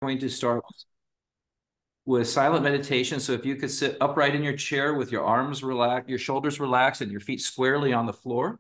Going to start with silent meditation. So if you could sit upright in your chair with your arms relaxed, your shoulders relaxed, and your feet squarely on the floor.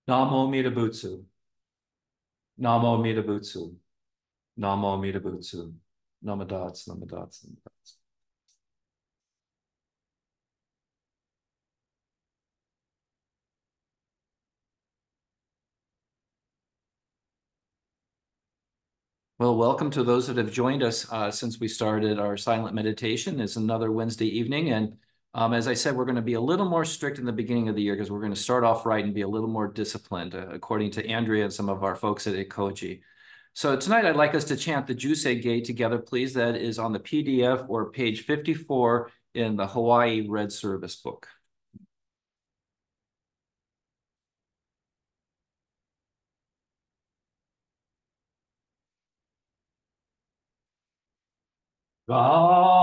Namo Amida Butsu. Namo Amida Butsu. Namo Amida Butsu. Namadats, namadats, namadats. Well, welcome to those that have joined us since we started our silent meditation. It's another Wednesday evening. And as I said, we're going to be a little more strict in the beginning of the year because we're going to start off right and be a little more disciplined, according to Andrea and some of our folks at Ekoji. So tonight, I'd like us to chant the Jusei together, please. That is on the PDF or page 54 in the Hawaii Red Service book.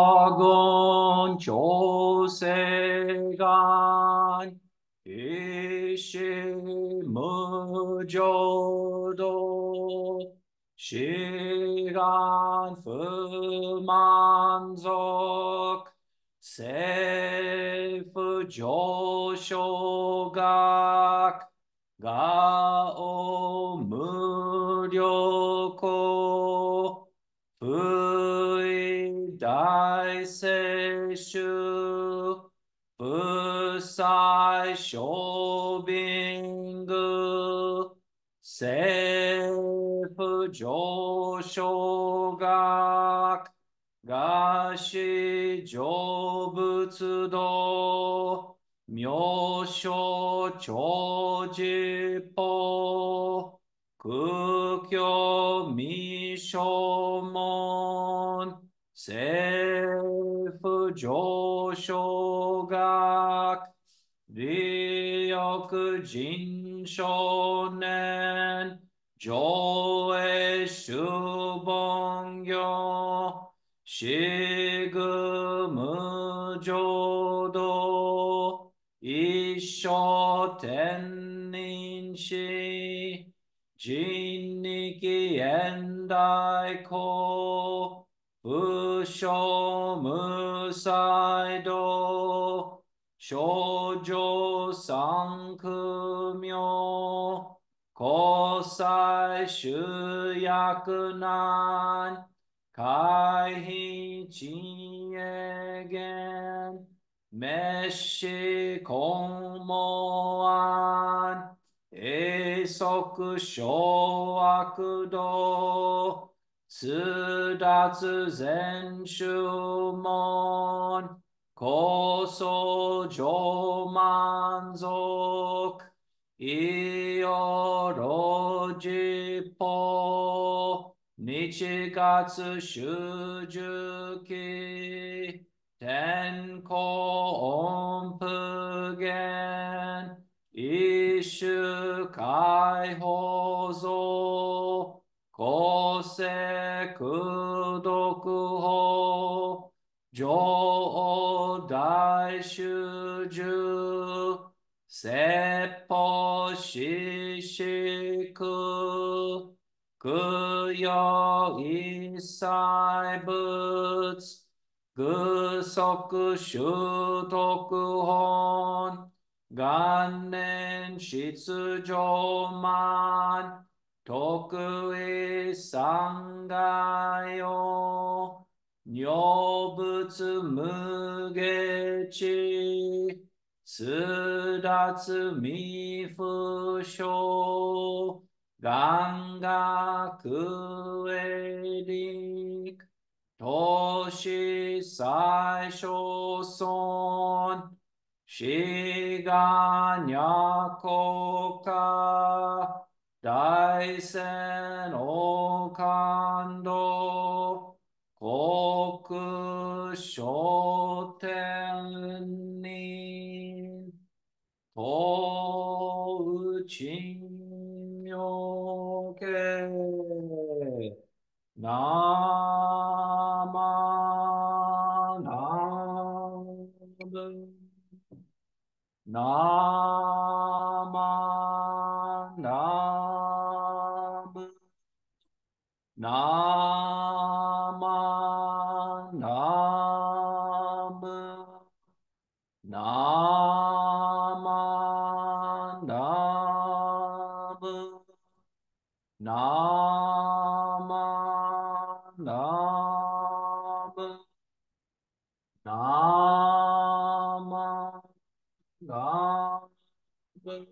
가건 조세간 이시무조도 시간 불만족 세프 조쇼각 가오 무료고 Bui Dai Se Shu Busai Shobingu Seifu Joshogak Gashi Jobutsudo Myosho Chojipo Kukyo Mishomon Seifu Joshogak Ryoku Jinshonen Joe Shubongyo Shigumu Jodo Isho Tenninshi Jinniki Endai Ko Busho Musaido 少女三苦名、交際集約難、回避賃営減、滅死根毛案、永足小悪道、通達全宗門、高層上満足、いよろじぽ、日月修十期、天候音符源、一種解放像、公正功徳法、上王大修十、説法四式、供養一切仏、具足修徳本、元年出上満、得意三害を、如仏無下知、通達未不詳、願学営力、投資最小損、志願若国家、大仙王感動、国書天人、東宇妙慶、なまなぶ、なまなぶ、なまなぶ、なまなぶ、なまなぶ、なまなぶ、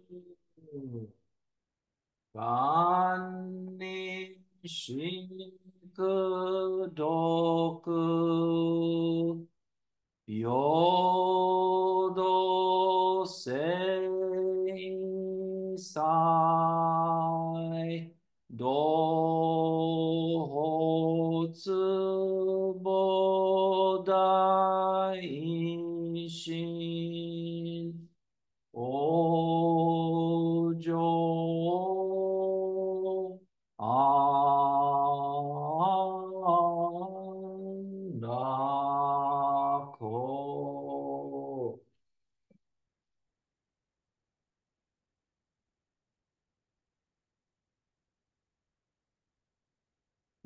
万にしくどく、平等生祭、同発菩提心、往生安楽。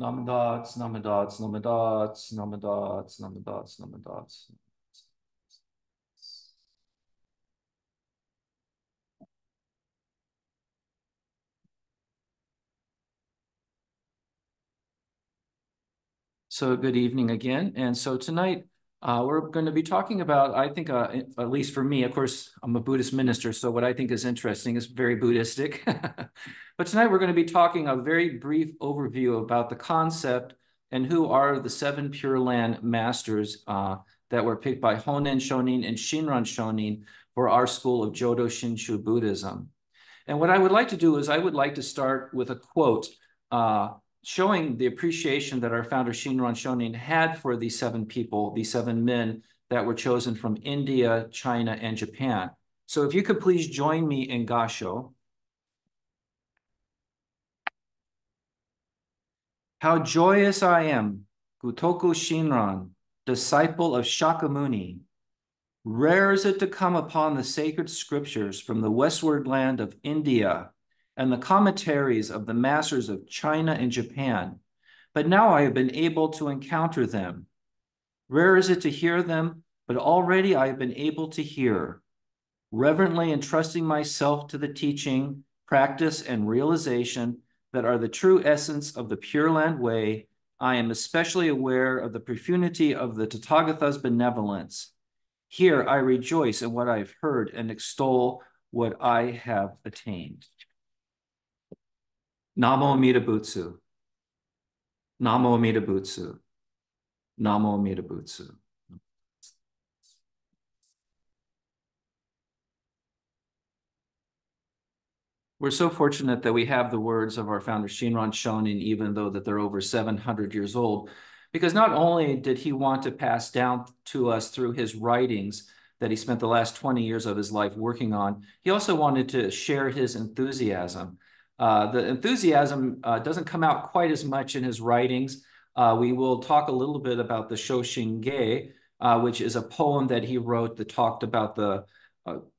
Namadots, namadots, namadots, namadots, namadots, namadots. So good evening again. And so tonight we're going to be talking about, I think, at least for me, of course, I'm a Buddhist minister, so what I think is interesting is very Buddhistic. But tonight we're going to be talking a very brief overview about the concept and who are the seven Pure Land masters that were picked by Honen Shonin and Shinran Shonin for our school of Jodo Shinshu Buddhism. And what I would like to do is I would like to start with a quote showing the appreciation that our founder Shinran Shonin had for these seven people, these seven men that were chosen from India, China, and Japan. So if you could please join me in Gasho. How joyous I am, Gutoku Shinran, disciple of Shakyamuni. Rare is it to come upon the sacred scriptures from the westward land of India and the commentaries of the masters of China and Japan, but now I have been able to encounter them. Rare is it to hear them, but already I have been able to hear, reverently entrusting myself to the teaching, practice, and realization that are the true essence of the Pure Land Way. I am especially aware of the profundity of the Tathagata's benevolence. Here I rejoice in what I have heard and extol what I have attained. Namo Amida Butsu. Namo Amida Butsu. Namo Amida Butsu. We're so fortunate that we have the words of our founder Shinran Shonin, even though that they're over 700 years old, because not only did he want to pass down to us through his writings that he spent the last 20 years of his life working on, he also wanted to share his enthusiasm. The enthusiasm doesn't come out quite as much in his writings. We will talk a little bit about the Shoshinge, which is a poem that he wrote that talked about the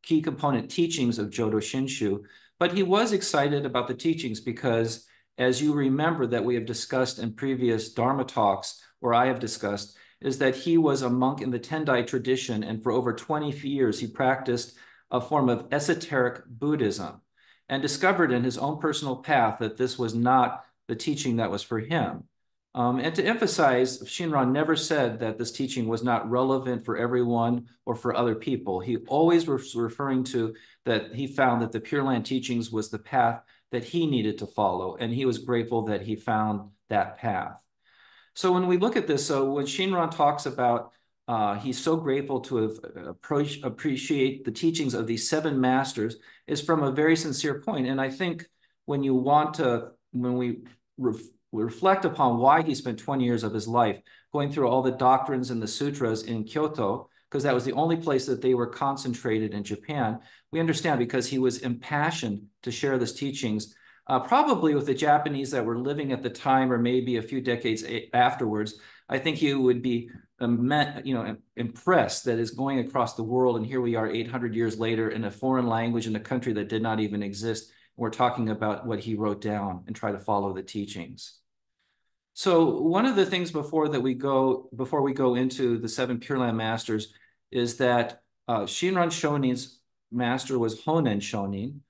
key component teachings of Jodo Shinshu. But he was excited about the teachings because, as you remember that we have discussed in previous Dharma talks, or I have discussed, is that he was a monk in the Tendai tradition, and for over 20 years he practiced a form of esoteric Buddhism and discovered in his own personal path that this was not the teaching that was for him. And to emphasize, Shinran never said that this teaching was not relevant for everyone or for other people. He always was referring to that he found that the Pure Land teachings was the path that he needed to follow, and he was grateful that he found that path. So when we look at this, so when Shinran talks about he's so grateful to have appreciate the teachings of these seven masters is from a very sincere point. And I think when you want to, when we reflect upon why he spent 20 years of his life going through all the doctrines and the sutras in Kyoto, because that was the only place that they were concentrated in Japan, we understand because he was impassioned to share these teachings, probably with the Japanese that were living at the time or maybe a few decades afterwards. I think he would be impressed that is going across the world, and here we are 800 years later in a foreign language in a country that did not even exist. We're talking about what he wrote down and try to follow the teachings. So one of the things before we go into the seven Pure Land masters is that Shinran Shonin's master was Honen Shonin,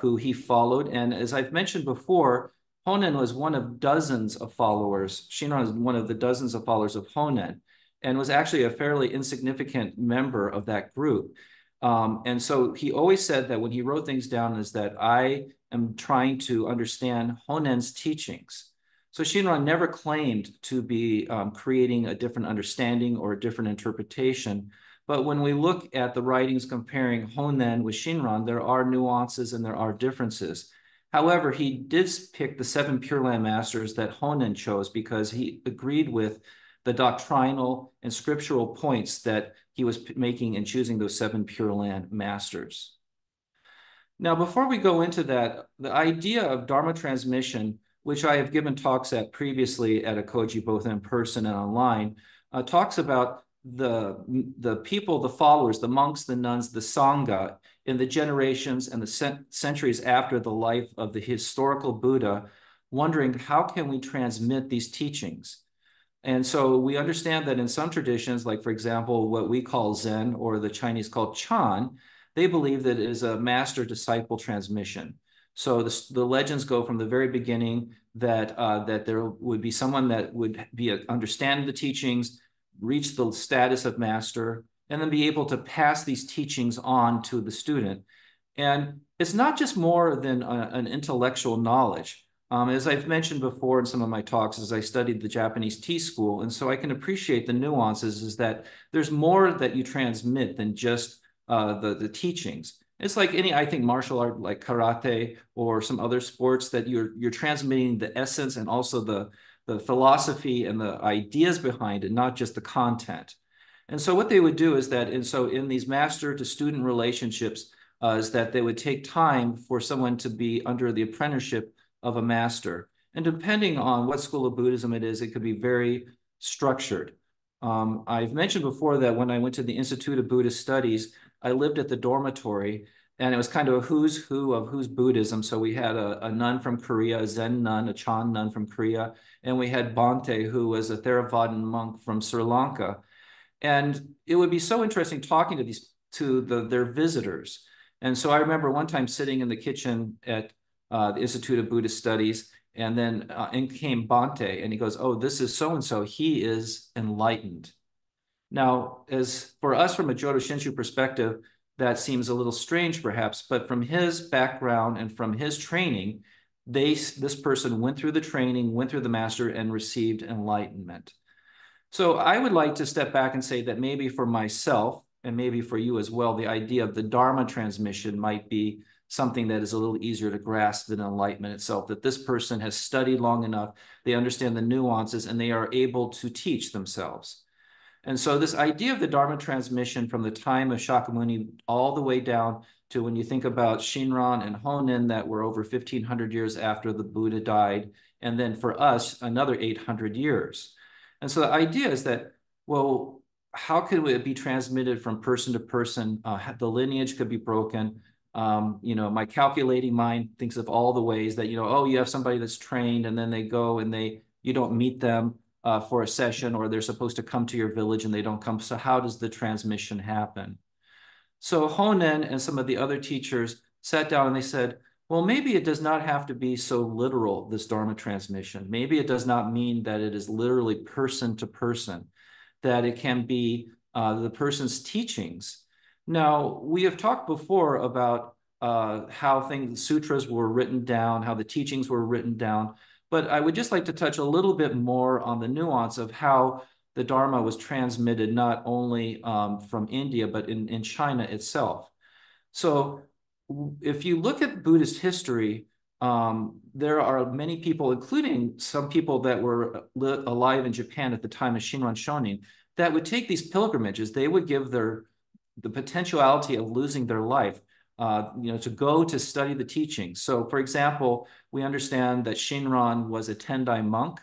who he followed. And as I've mentioned before, Honen was one of dozens of followers. Shinran is one of the dozens of followers of Honen and was actually a fairly insignificant member of that group. And so he always said that when he wrote things down is that I am trying to understand Honen's teachings. So Shinran never claimed to be creating a different understanding or a different interpretation. But when we look at the writings comparing Honen with Shinran, there are nuances and there are differences. However, he did pick the seven Pure Land masters that Honen chose because he agreed with the doctrinal and scriptural points that he was making in choosing those seven Pure Land masters. Now, before we go into that, the idea of Dharma transmission, which I have given talks at previously at Ekoji, both in person and online, talks about the people, the followers, the monks, the nuns, the Sangha in the generations and the centuries after the life of the historical Buddha, wondering how can we transmit these teachings? And so we understand that in some traditions, like for example, what we call Zen or the Chinese call Chan, they believe that it is a master-disciple transmission. So the legends go from the very beginning that there would be someone that would be understanding the teachings, reach the status of master, and then be able to pass these teachings on to the student. And it's not just more than an intellectual knowledge. As I've mentioned before in some of my talks, as I studied the Japanese tea school, and so I can appreciate the nuances, is that there's more that you transmit than just the teachings. It's like any, I think, martial art like karate or some other sports that you're transmitting the essence and also the philosophy and the ideas behind it, not just the content. And so what they would do is that, and so in these master to student relationships, is that they would take time for someone to be under the apprenticeship of a master. And depending on what school of Buddhism it is, it could be very structured. I've mentioned before that when I went to the Institute of Buddhist Studies, I lived at the dormitory, and it was kind of a who's who of who's Buddhism. So we had a nun from Korea, a Zen nun, a Chan nun from Korea, and we had Bhante, who was a Theravadan monk from Sri Lanka. And it would be so interesting talking to their visitors. And so I remember one time sitting in the kitchen at the Institute of Buddhist Studies, and then in came Bhante, and he goes, "Oh, this is so and so. He is enlightened." Now, as for us from a Jodo Shinshu perspective, that seems a little strange perhaps, but from his background and from his training, this person went through the training, went through the master, and received enlightenment. So I would like to step back and say that maybe for myself, and maybe for you as well, the idea of the Dharma transmission might be something that is a little easier to grasp than enlightenment itself, that this person has studied long enough, they understand the nuances, and they are able to teach themselves. And so this idea of the Dharma transmission from the time of Shakyamuni all the way down to when you think about Shinran and Honen that were over 1,500 years after the Buddha died, and then for us, another 800 years. And so the idea is that, well, how could it be transmitted from person to person? The lineage could be broken. My calculating mind thinks of all the ways that, oh, you have somebody that's trained and then they go and you don't meet them for a session, or they're supposed to come to your village and they don't come. So how does the transmission happen? So Honen and some of the other teachers sat down and they said, well, maybe it does not have to be so literal, this Dharma transmission. Maybe it does not mean that it is literally person to person, that it can be the person's teachings. Now, we have talked before about how sutras were written down, how the teachings were written down, but I would just like to touch a little bit more on the nuance of how the Dharma was transmitted not only from India, but in China itself. So if you look at Buddhist history, there are many people, including some people that were alive in Japan at the time of Shinran Shonin, that would take these pilgrimages. They would give the potentiality of losing their life to go to study the teachings. So for example, we understand that Shinran was a Tendai monk.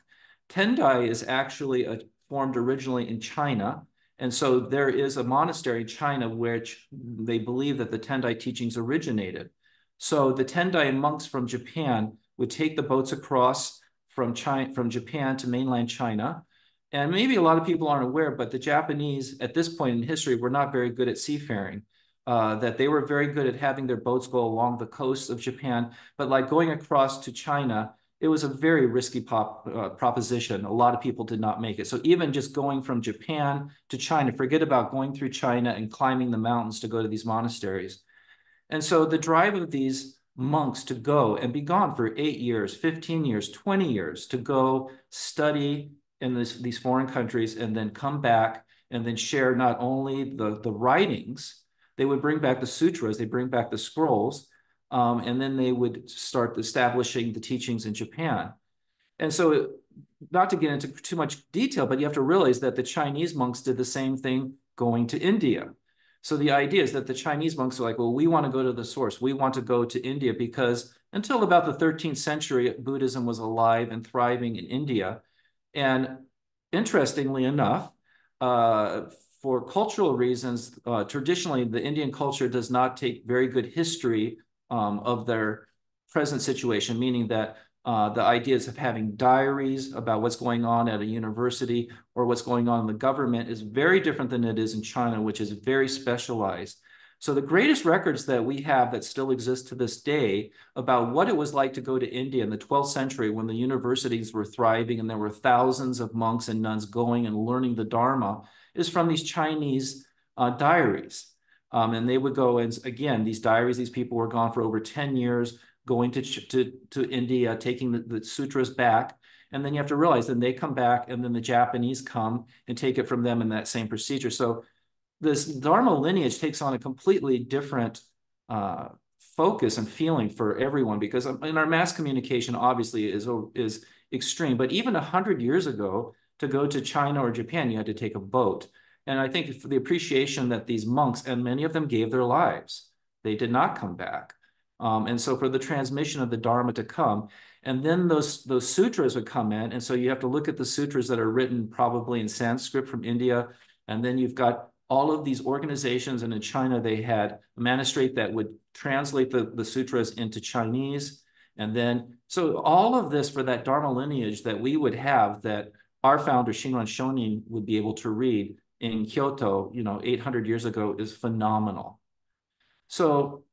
Tendai is actually formed originally in China. And so there is a monastery in China which they believe that the Tendai teachings originated. So the Tendai monks from Japan would take the boats across from Japan to mainland China. And maybe a lot of people aren't aware, but the Japanese at this point in history were not very good at seafaring. That they were very good at having their boats go along the coast of Japan, but like going across to China, it was a very risky proposition. A lot of people did not make it. So even just going from Japan to China, forget about going through China and climbing the mountains to go to these monasteries. And so the drive of these monks to go and be gone for 8 years, 15 years, 20 years, to go study in these foreign countries and then come back and then share not only the writings, they would bring back the sutras, they bring back the scrolls, and then they would start establishing the teachings in Japan. And so, not to get into too much detail, but you have to realize that the Chinese monks did the same thing going to India. So the idea is that the Chinese monks are like, well, we want to go to the source. We want to go to India because until about the 13th century, Buddhism was alive and thriving in India. And interestingly enough, for cultural reasons, traditionally, the Indian culture does not take very good history of their present situation, meaning that the ideas of having diaries about what's going on at a university or what's going on in the government is very different than it is in China, which is very specialized. So the greatest records that we have that still exist to this day about what it was like to go to India in the 12th century when the universities were thriving and there were thousands of monks and nuns going and learning the Dharma is from these Chinese diaries. And they would go, and again, these diaries, these people were gone for over 10 years, going to India, taking the sutras back. And then you have to realize, then they come back, and then the Japanese come and take it from them in that same procedure. So this Dharma lineage takes on a completely different focus and feeling for everyone, because in our mass communication, obviously, is extreme. But even 100 years ago, to go to China or Japan, you had to take a boat. And I think for the appreciation that these monks, and many of them gave their lives, they did not come back. And so for the transmission of the Dharma to come, and then those sutras would come in. And so you have to look at the sutras that are written probably in Sanskrit from India. And then you've got all of these organizations. And in China, they had a magistrate that would translate the sutras into Chinese. And then, so all of this for that Dharma lineage that we would have, that our founder, Shinran Shonin, would be able to read in Kyoto, 800 years ago is phenomenal. So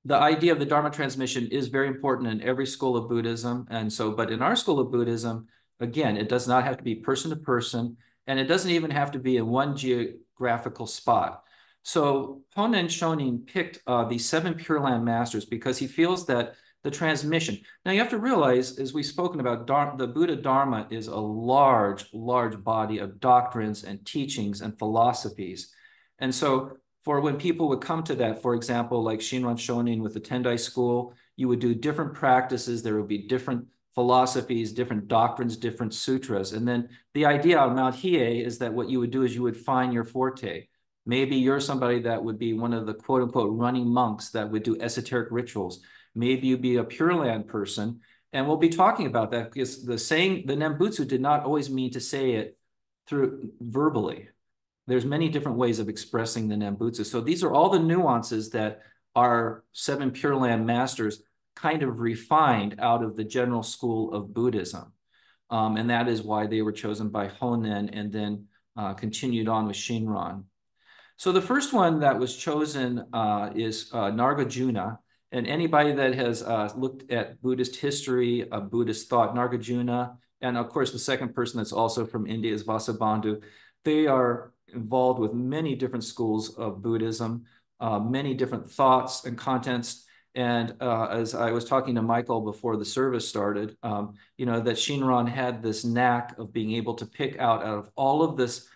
the idea of the Dharma transmission is very important in every school of Buddhism. And so, but in our school of Buddhism, again, it does not have to be person to person, and it doesn't even have to be in one geographical spot. So Honen Shonin picked the 7 Pure Land masters because he feels that the transmission. Now you have to realize, as we've spoken about, the Buddha Dharma is a large, large body of doctrines and teachings and philosophies. And so for when people would come to that, for example, like Shinran Shonin with the Tendai school, you would do different practices. There would be different philosophies, different doctrines, different sutras. And then the idea on Mount Hiei is that what you would do is you would find your forte. Maybe you're somebody that would be one of the quote unquote running monks that would do esoteric rituals. Maybe you'd be a Pure Land person. And we'll be talking about that because the Nembutsu did not always mean to say it through verbally. There's many different ways of expressing the Nembutsu. So these are all the nuances that our 7 Pure Land masters kind of refined out of the general school of Buddhism. And that is why they were chosen by Honen and then continued on with Shinran. So the first one that was chosen is Nagarjuna. And anybody that has looked at Buddhist history, Buddhist thought, Nagarjuna, and of course the second person that's also from India is Vasubandhu. They are involved with many different schools of Buddhism, many different thoughts and contents. And as I was talking to Michael before the service started, that Shinran had this knack of being able to pick out of all of this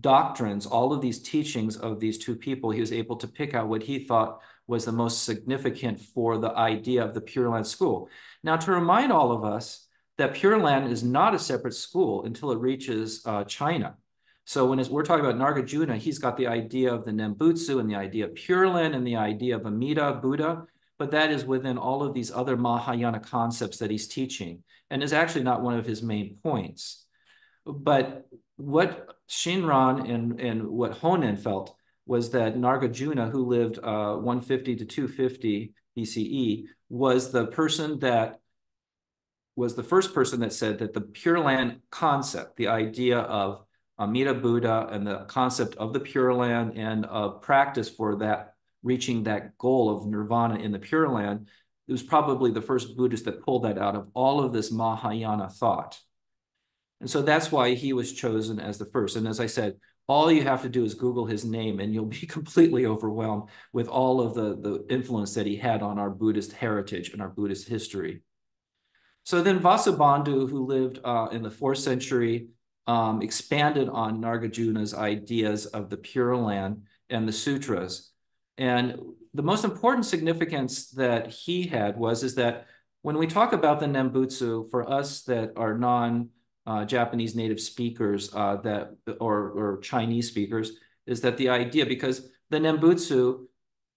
doctrines, all of these teachings of these two people, he was able to pick out what he thought was the most significant for the idea of the Pure Land school. Now, to remind all of us that Pure Land is not a separate school until it reaches China. So when we're talking about Nagarjuna, he's got the idea of the Nembutsu and the idea of Pure Land and the idea of Amida, Buddha, but that is within all of these other Mahayana concepts that he's teaching and is actually not one of his main points. But what Shinran and what Honen felt was that Nagarjuna, who lived 150 to 250 BCE, was the person that was the first person that said that the Pure Land concept, the idea of Amida Buddha and the concept of the Pure Land and practice for that, reaching that goal of nirvana in the Pure Land, it was probably the first Buddhist that pulled that out of all of this Mahayana thought. And so that's why he was chosen as the first. And as I said, all you have to do is Google his name and you'll be completely overwhelmed with all of the influence that he had on our Buddhist heritage and our Buddhist history. So then Vasubandhu, who lived in the 4th century, expanded on Nagarjuna's ideas of the Pure Land and the sutras. And the most important significance that he had is that when we talk about the Nembutsu, for us that are non-Japanese native speakers or Chinese speakers, is that the idea, because the Nembutsu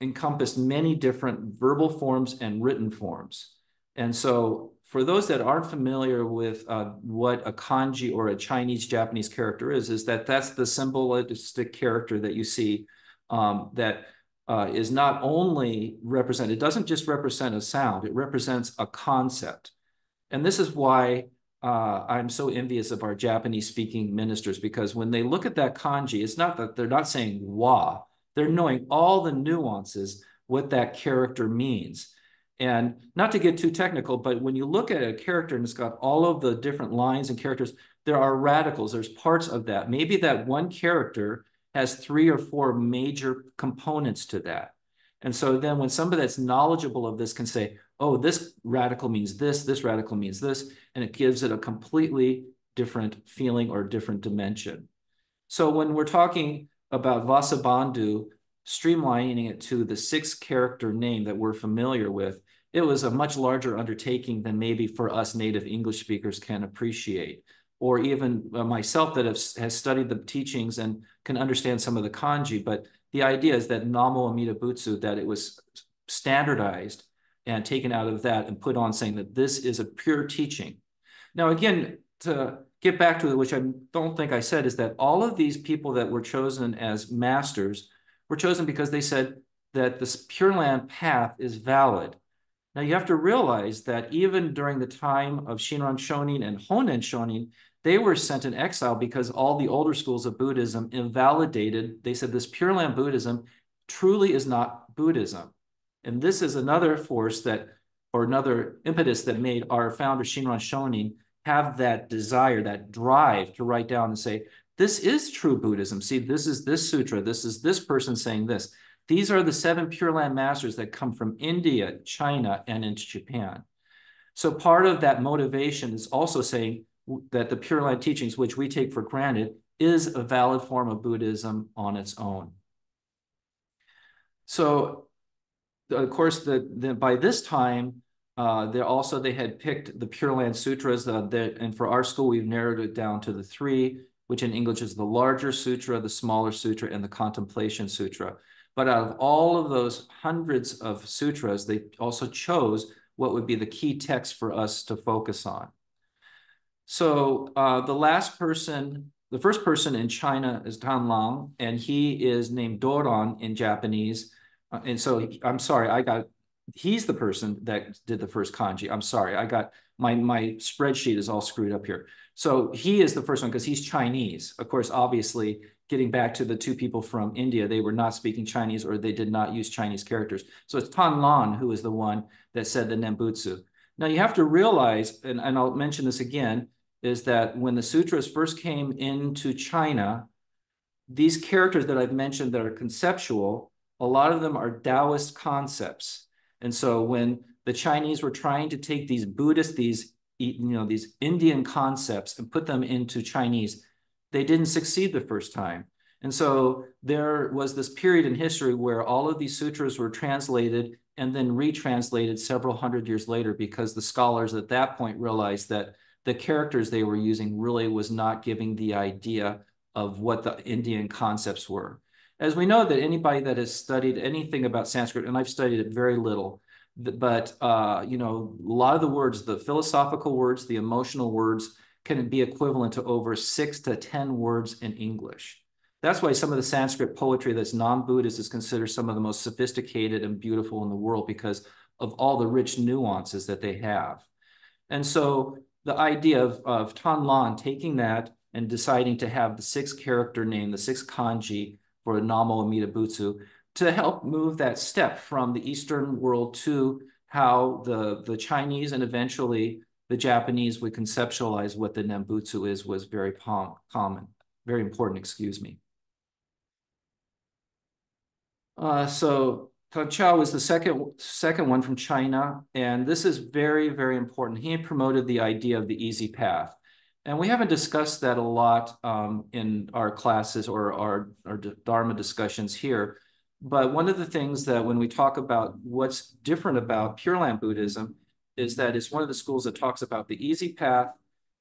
encompassed many different verbal forms and written forms. And so for those that aren't familiar with what a kanji or a Chinese-Japanese character is that that's the symbolistic character that you see that is not only represented, it doesn't just represent a sound, it represents a concept. And this is why I'm so envious of our Japanese-speaking ministers, because when they look at that kanji, it's not that they're not saying wa, they're knowing all the nuances, what that character means. And not to get too technical, but when you look at a character and it's got all of the different lines and characters, there are radicals, there's parts of that. Maybe that one character has 3 or 4 major components to that. And so then when somebody that's knowledgeable of this can say, oh, this radical means this radical means this, and it gives it a completely different feeling or different dimension. So when we're talking about Vasubandhu, streamlining it to the 6th character name that we're familiar with, it was a much larger undertaking than maybe for us native English speakers can appreciate, or even myself that has studied the teachings and can understand some of the kanji. But the idea is that Namo Amida Butsu, that it was standardized and taken out of that and put on saying that this is a pure teaching. Now, again, to get back to it, which I don't think I said, is that all of these people that were chosen as masters were chosen because they said that this Pure Land path is valid. Now, you have to realize that even during the time of Shinran Shonin and Honen Shonin, They were sent in exile because all the older schools of Buddhism invalidated. They said this Pure Land Buddhism truly is not Buddhism. And this is another force that, or another impetus that made our founder, Shinran Shonin, have that desire, that drive to write down and say, this is true Buddhism. See, this is this sutra. This is this person saying this. These are the 7 Pure Land masters that come from India, China, and into Japan. So part of that motivation is also saying that the Pure Land teachings, which we take for granted, is a valid form of Buddhism on its own. So, of course, by this time, they had picked the Pure Land Sutras, and for our school, we've narrowed it down to the 3, which in English is the larger sutra, the smaller sutra, and the contemplation sutra. But out of all of those hundreds of sutras, they also chose what would be the key text for us to focus on. So the first person in China is Tan Lang, and he is named Doron in Japanese. And so I'm sorry, he's the person that did the first kanji. I'm sorry, I got my spreadsheet is all screwed up here. So he is the first one because he's Chinese. Of course, obviously, getting back to the 2 people from India, they were not speaking Chinese or they did not use Chinese characters. So it's Tan Lan who is the one that said the Nembutsu. Now you have to realize, and I'll mention this again, is that when the sutras first came into China, these characters that I've mentioned that are conceptual, a lot of them are Taoist concepts. And so when the Chinese were trying to take these Buddhist, these Indian concepts and put them into Chinese, they didn't succeed the first time. And so there was this period in history where all of these sutras were translated and then retranslated several hundred years later because the scholars at that point realized that the characters they were using really was not giving the idea of what the Indian concepts were. As we know that anybody that has studied anything about Sanskrit, and I've studied it very little, but a lot of the words, the philosophical words, the emotional words, can be equivalent to over 6 to 10 words in English. That's why some of the Sanskrit poetry that's non-Buddhist is considered some of the most sophisticated and beautiful in the world because of all the rich nuances that they have. And so the idea of Tan Lan taking that and deciding to have the 6th character name, the 6th kanji for Namo Amida Butsu, to help move that step from the Eastern world to how the Chinese and eventually the Japanese would conceptualize what the Nembutsu is was very common, very important, excuse me. So Tan Chao is the second one from China, and this is very, very important. He promoted the idea of the easy path. And we haven't discussed that a lot in our classes or our Dharma discussions here. But one of the things that when we talk about what's different about Pure Land Buddhism is that it's one of the schools that talks about the easy path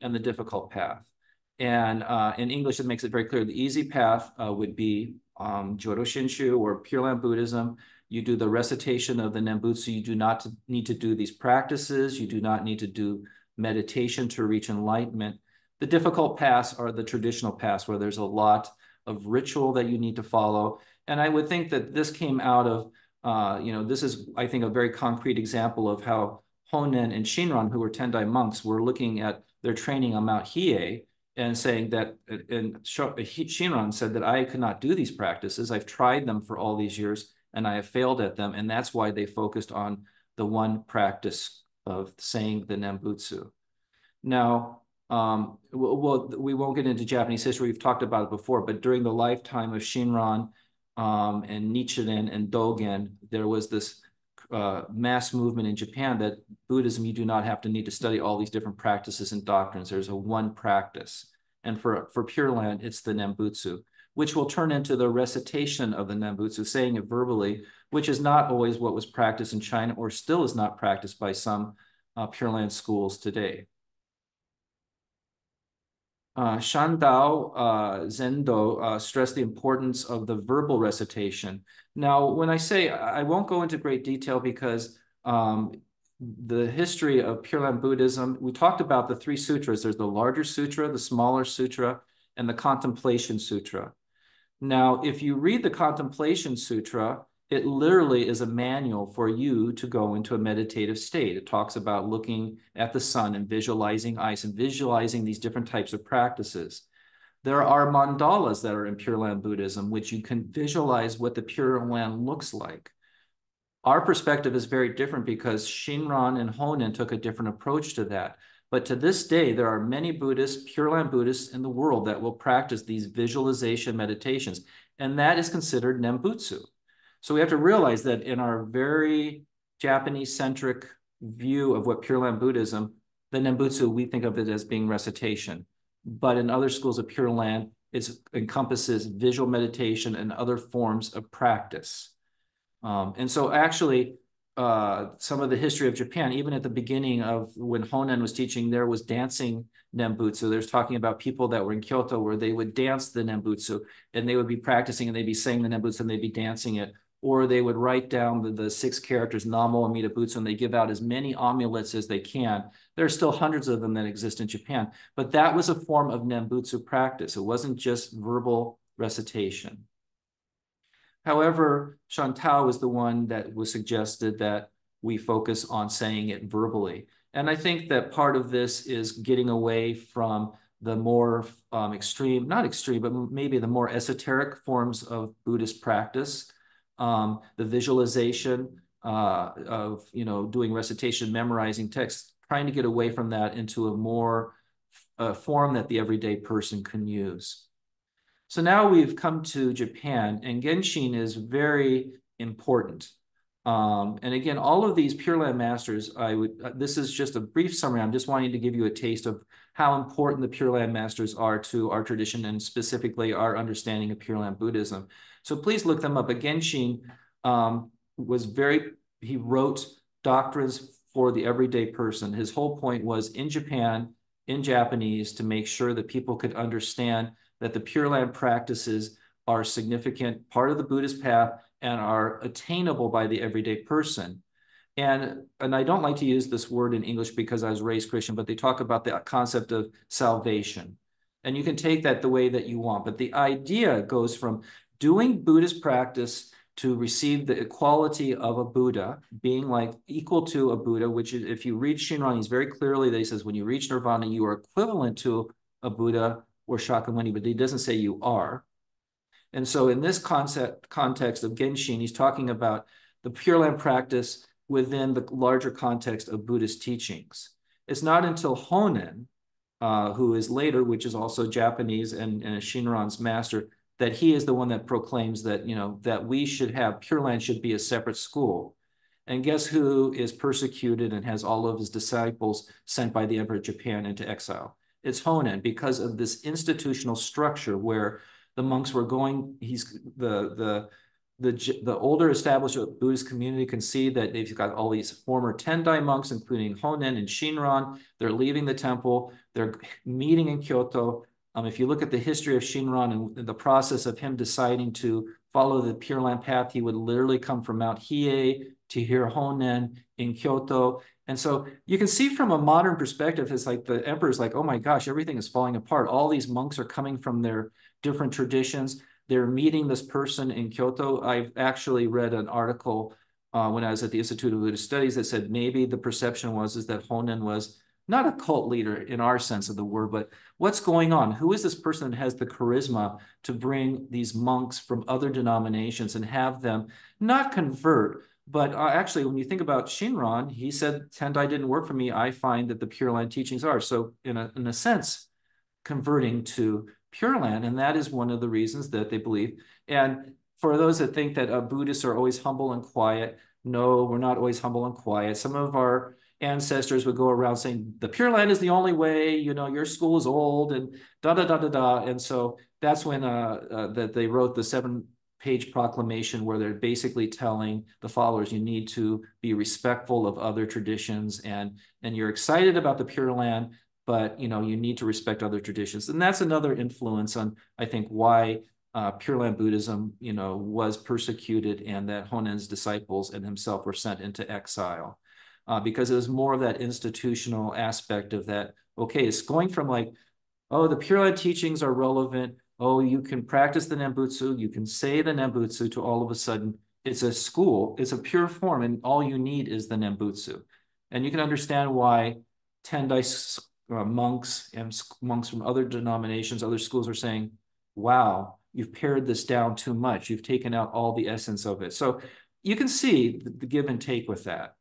and the difficult path. And in English, it makes it very clear. The easy path would be Jodo Shinshu or Pure Land Buddhism. You do the recitation of the Nembutsu. You do not need to do these practices. You do not need to do meditation to reach enlightenment. The difficult paths are the traditional paths where there's a lot of ritual that you need to follow. And I would think that this came out of, this is, I think, a very concrete example of how Honen and Shinran, who were Tendai monks, were looking at their training on Mount Hiei and saying that, and Shinran said that I could not do these practices. I've tried them for all these years and I have failed at them. And that's why they focused on the one practice of saying the Nembutsu. Now, we won't get into Japanese history. We've talked about it before, but during the lifetime of Shinran and Nichiren and Dogen, there was this mass movement in Japan that Buddhism, you do not have to need to study all these different practices and doctrines. There's a one practice. And for Pure Land, it's the Nembutsu, which will turn into the recitation of the Nembutsu, saying it verbally, which is not always what was practiced in China or still is not practiced by some Pure Land schools today. Shandao Zendo stressed the importance of the verbal recitation. Now, when I say, I won't go into great detail because the history of Pure Land Buddhism, we talked about the 3 sutras. There's the larger sutra, the smaller sutra, and the contemplation sutra. Now, if you read the contemplation sutra, it literally is a manual for you to go into a meditative state. It talks about looking at the sun and visualizing ice and visualizing these different types of practices. There are mandalas that are in Pure Land Buddhism, which you can visualize what the Pure Land looks like. Our perspective is very different because Shinran and Honen took a different approach to that. But to this day, there are many Buddhists, Pure Land Buddhists in the world that will practice these visualization meditations, and that is considered Nembutsu. So we have to realize that in our very Japanese-centric view of what Pure Land Buddhism, the Nembutsu, we think of it as being recitation. But in other schools of Pure Land, it encompasses visual meditation and other forms of practice. And so actually, some of the history of Japan, even at the beginning of when Honen was teaching, there was dancing Nembutsu. There's talking about people that were in Kyoto where they would dance the Nembutsu and they would be practicing and they'd be saying the Nembutsu and they'd be dancing it. Or they would write down the 6 characters, Namo Amida Butsu, and they give out as many amulets as they can. There are still hundreds of them that exist in Japan, but that was a form of Nembutsu practice. It wasn't just verbal recitation. However, Chantal was the one that was suggested that we focus on saying it verbally. And I think that part of this is getting away from the more extreme, not extreme, but maybe the more esoteric forms of Buddhist practice, the visualization of, doing recitation, memorizing texts, trying to get away from that into a more form that the everyday person can use. So now we've come to Japan, and Genshin is very important. And again, all of these Pure Land masters, this is just a brief summary. I'm just wanting to give you a taste of how important the Pure Land masters are to our tradition and specifically our understanding of Pure Land Buddhism. So please look them up. Genshin he wrote doctrines for the everyday person. His whole point was in Japan, in Japanese, to make sure that people could understand that the Pure Land practices are a significant part of the Buddhist path and are attainable by the everyday person. And I don't like to use this word in English because I was raised Christian, but they talk about the concept of salvation. And you can take that the way that you want, but the idea goes from doing Buddhist practice to receive the equality of a Buddha, being like equal to a Buddha, which is, if you read Shinran, he's very clearly that he says, when you reach nirvana, you are equivalent to a Buddha or Shakyamuni, but he doesn't say you are. And so in this context of Genshin, he's talking about the Pure Land practice within the larger context of Buddhist teachings. It's not until Honen, who is later, which is also Japanese and Shinran's master, that he is the one that proclaims that, that we should have, Pure Land should be a separate school. And guess who is persecuted and has all of his disciples sent by the Emperor of Japan into exile? It's Honen, because of this institutional structure where the monks were going, the older established Buddhist community can see that they've got all these former Tendai monks, including Honen and Shinran. They're leaving the temple. They're meeting in Kyoto. If you look at the history of Shinran and the process of him deciding to follow the Pure Land path, he would literally come from Mount Hiei to hear Honen in Kyoto. And so you can see from a modern perspective, it's like the emperor's like, oh my gosh, everything is falling apart. All these monks are coming from their different traditions. They're meeting this person in Kyoto. I've actually read an article when I was at the Institute of Buddhist Studies that said maybe the perception is that Honen was not a cult leader in our sense of the word, but what's going on? Who is this person that has the charisma to bring these monks from other denominations and have them not convert, but actually, when you think about Shinran, he said, Tendai didn't work for me. I find that the Pure Land teachings are. So in a sense, converting to Pure Land. And that is one of the reasons that they believe. And for those that think that Buddhists are always humble and quiet, no, we're not always humble and quiet. Some of our ancestors would go around saying, the Pure Land is the only way, your school is old and da-da-da-da-da. And so that's when that they wrote the 7-page proclamation where they're basically telling the followers you need to be respectful of other traditions and you're excited about the Pure Land, but you need to respect other traditions. And that's another influence on, I think, why Pure Land Buddhism, was persecuted and that Honen's disciples and himself were sent into exile. Because it was more of that institutional aspect of that, okay, it's going from like, oh, the Pure Land teachings are relevant. Oh, you can practice the Nembutsu, you can say the Nembutsu, to all of a sudden, it's a school, it's a pure form, and all you need is the Nembutsu. And you can understand why Tendai monks and monks from other denominations, other schools are saying, wow, you've pared this down too much. You've taken out all the essence of it. So you can see the give and take with that.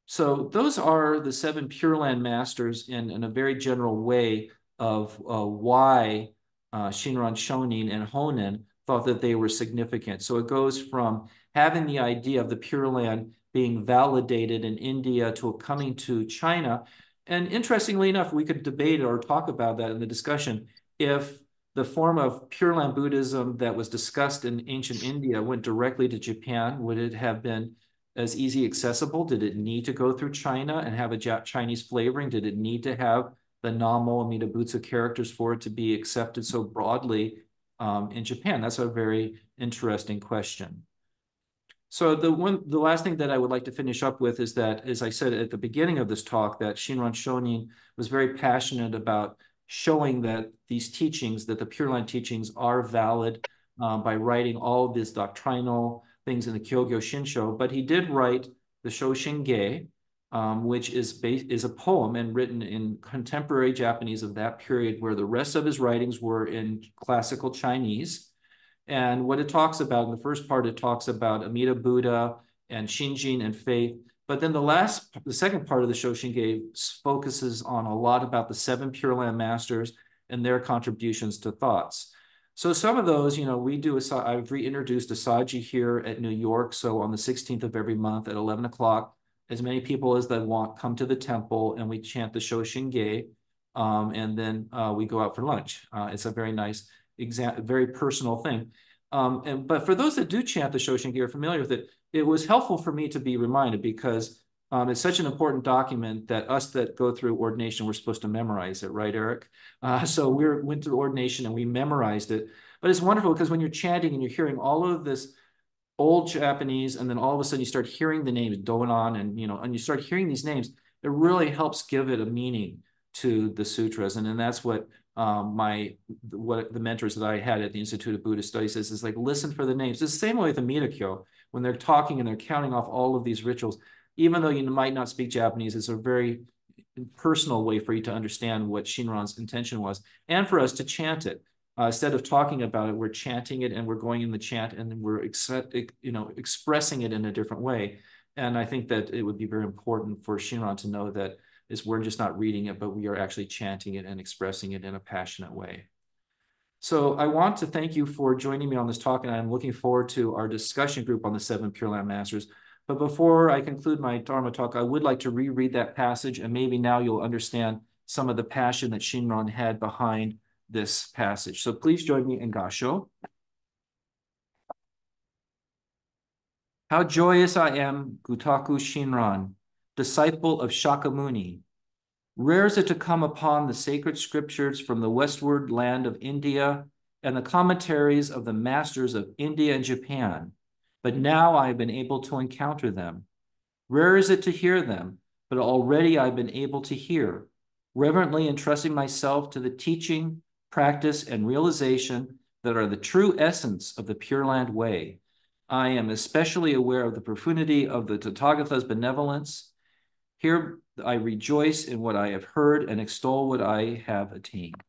So those are the seven Pure Land masters in a very general way of why Shinran Shonin and Honen thought that they were significant. So it goes from having the idea of the Pure Land being validated in India to coming to China. And interestingly enough, we could debate or talk about that in the discussion. If the form of Pure Land Buddhism that was discussed in ancient India went directly to Japan, would it have been as easy accessible? Did it need to go through China and have a Chinese flavoring? Did it need to have the Namo Amida Butsu characters for it to be accepted so broadly in Japan? That's a very interesting question. So the last thing that I would like to finish up with is that, as I said at the beginning of this talk, that Shinran Shonin was very passionate about showing that these teachings, that the Pure Land teachings are valid by writing all of these doctrinal things in the Kyogyo Shinsho, but he did write the Shoshinge, which is a poem and written in contemporary Japanese of that period, where the rest of his writings were in classical Chinese. And what it talks about in the first part, it talks about Amida Buddha and Shinjin and faith. But then the second part of the Shoshinge focuses on a lot about the seven Pure Land masters and their contributions to thoughts. So some of those, I've reintroduced Asaji here at New York. So on the 16th of every month at 11 o'clock, as many people as they want come to the temple and we chant the Shoshinge. And then we go out for lunch. It's a very nice, very personal thing. But for those that do chant the Shoshinge are familiar with it, it was helpful for me to be reminded because it's such an important document that us that go through ordination, we're supposed to memorize it, right, Eric? So we went through ordination and we memorized it. But it's wonderful because when you're chanting and you're hearing all of this old Japanese, and then all of a sudden you start hearing the names Donan, and you start hearing these names, it really helps give it a meaning to the sutras. And then that's what what the mentors that I had at the Institute of Buddhist Studies is like, listen for the names. It's the same way with the Midakyo, when they're talking and they're counting off all of these rituals, even though you might not speak Japanese, it's a very personal way for you to understand what Shinran's intention was, and for us to chant it. Instead of talking about it, we're chanting it and we're going in the chant and then we're expressing it in a different way. And I think that it would be very important for Shinran to know that we're just not reading it, but we are actually chanting it and expressing it in a passionate way. So I want to thank you for joining me on this talk, and I'm looking forward to our discussion group on the seven Pure Land Masters. But before I conclude my Dharma talk, I would like to reread that passage, and maybe now you'll understand some of the passion that Shinran had behind this passage. So please join me in Gasho. How joyous I am, Gutaku Shinran, disciple of Shakyamuni. Rare is it to come upon the sacred scriptures from the westward land of India and the commentaries of the masters of India and Japan, but now I have been able to encounter them. Rare is it to hear them, but already I've been able to hear, reverently entrusting myself to the teaching, practice, and realization that are the true essence of the Pure Land way. I am especially aware of the profundity of the Tathagata's benevolence. Here I rejoice in what I have heard and extol what I have attained.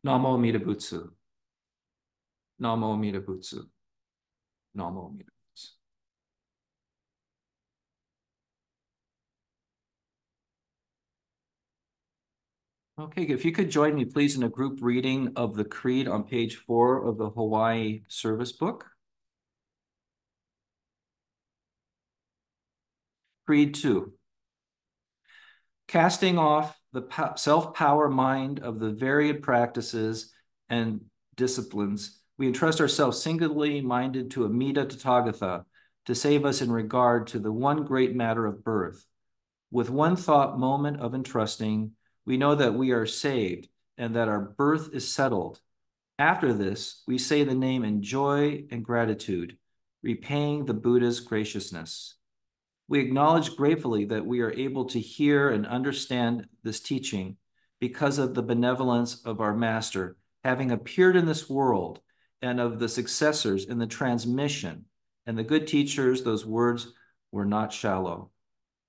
Namo Amida Butsu. Namo Amida Butsu. Namo Amida Butsu. Okay, if you could join me, please, in a group reading of the Creed on page 4 of the Hawaii Service Book. Creed 2. Casting off the self-power mind of the varied practices and disciplines, we entrust ourselves singly minded to Amida Tathagata to save us in regard to the one great matter of birth. With one thought moment of entrusting, we know that we are saved and that our birth is settled. After this, we say the name in joy and gratitude, repaying the Buddha's graciousness. We acknowledge gratefully that we are able to hear and understand this teaching because of the benevolence of our master, having appeared in this world and of the successors in the transmission. And the good teachers, those words were not shallow.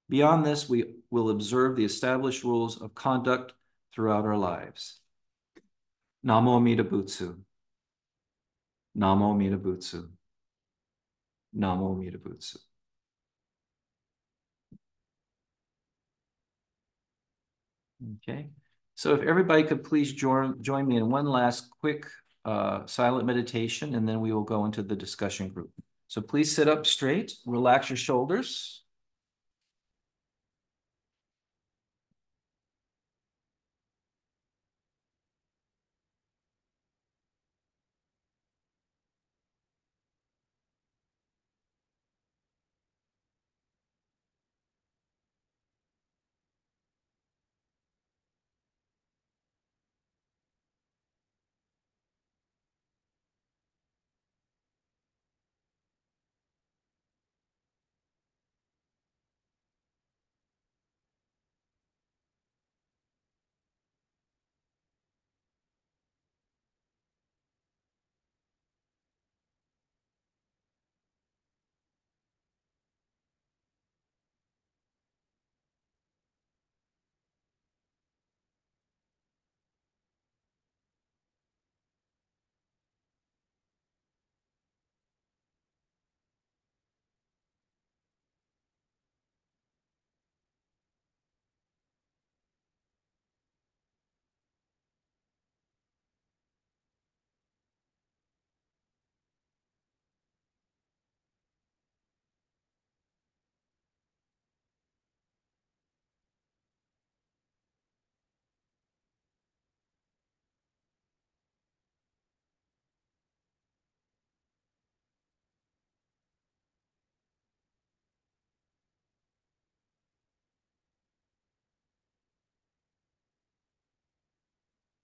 Beyond this, we will observe the established rules of conduct throughout our lives. Namo Amida Butsu. Namo Amida Butsu. Namo Amida Butsu. Okay. So if everybody could please join me in one last quick silent meditation, and then we will go into the discussion group. So please sit up straight, relax your shoulders.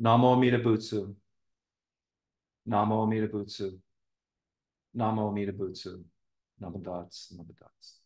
Namo Amida Butsu. Namo Amida Butsu. Namo Amida Butsu. Namo Dots. Namo Dots.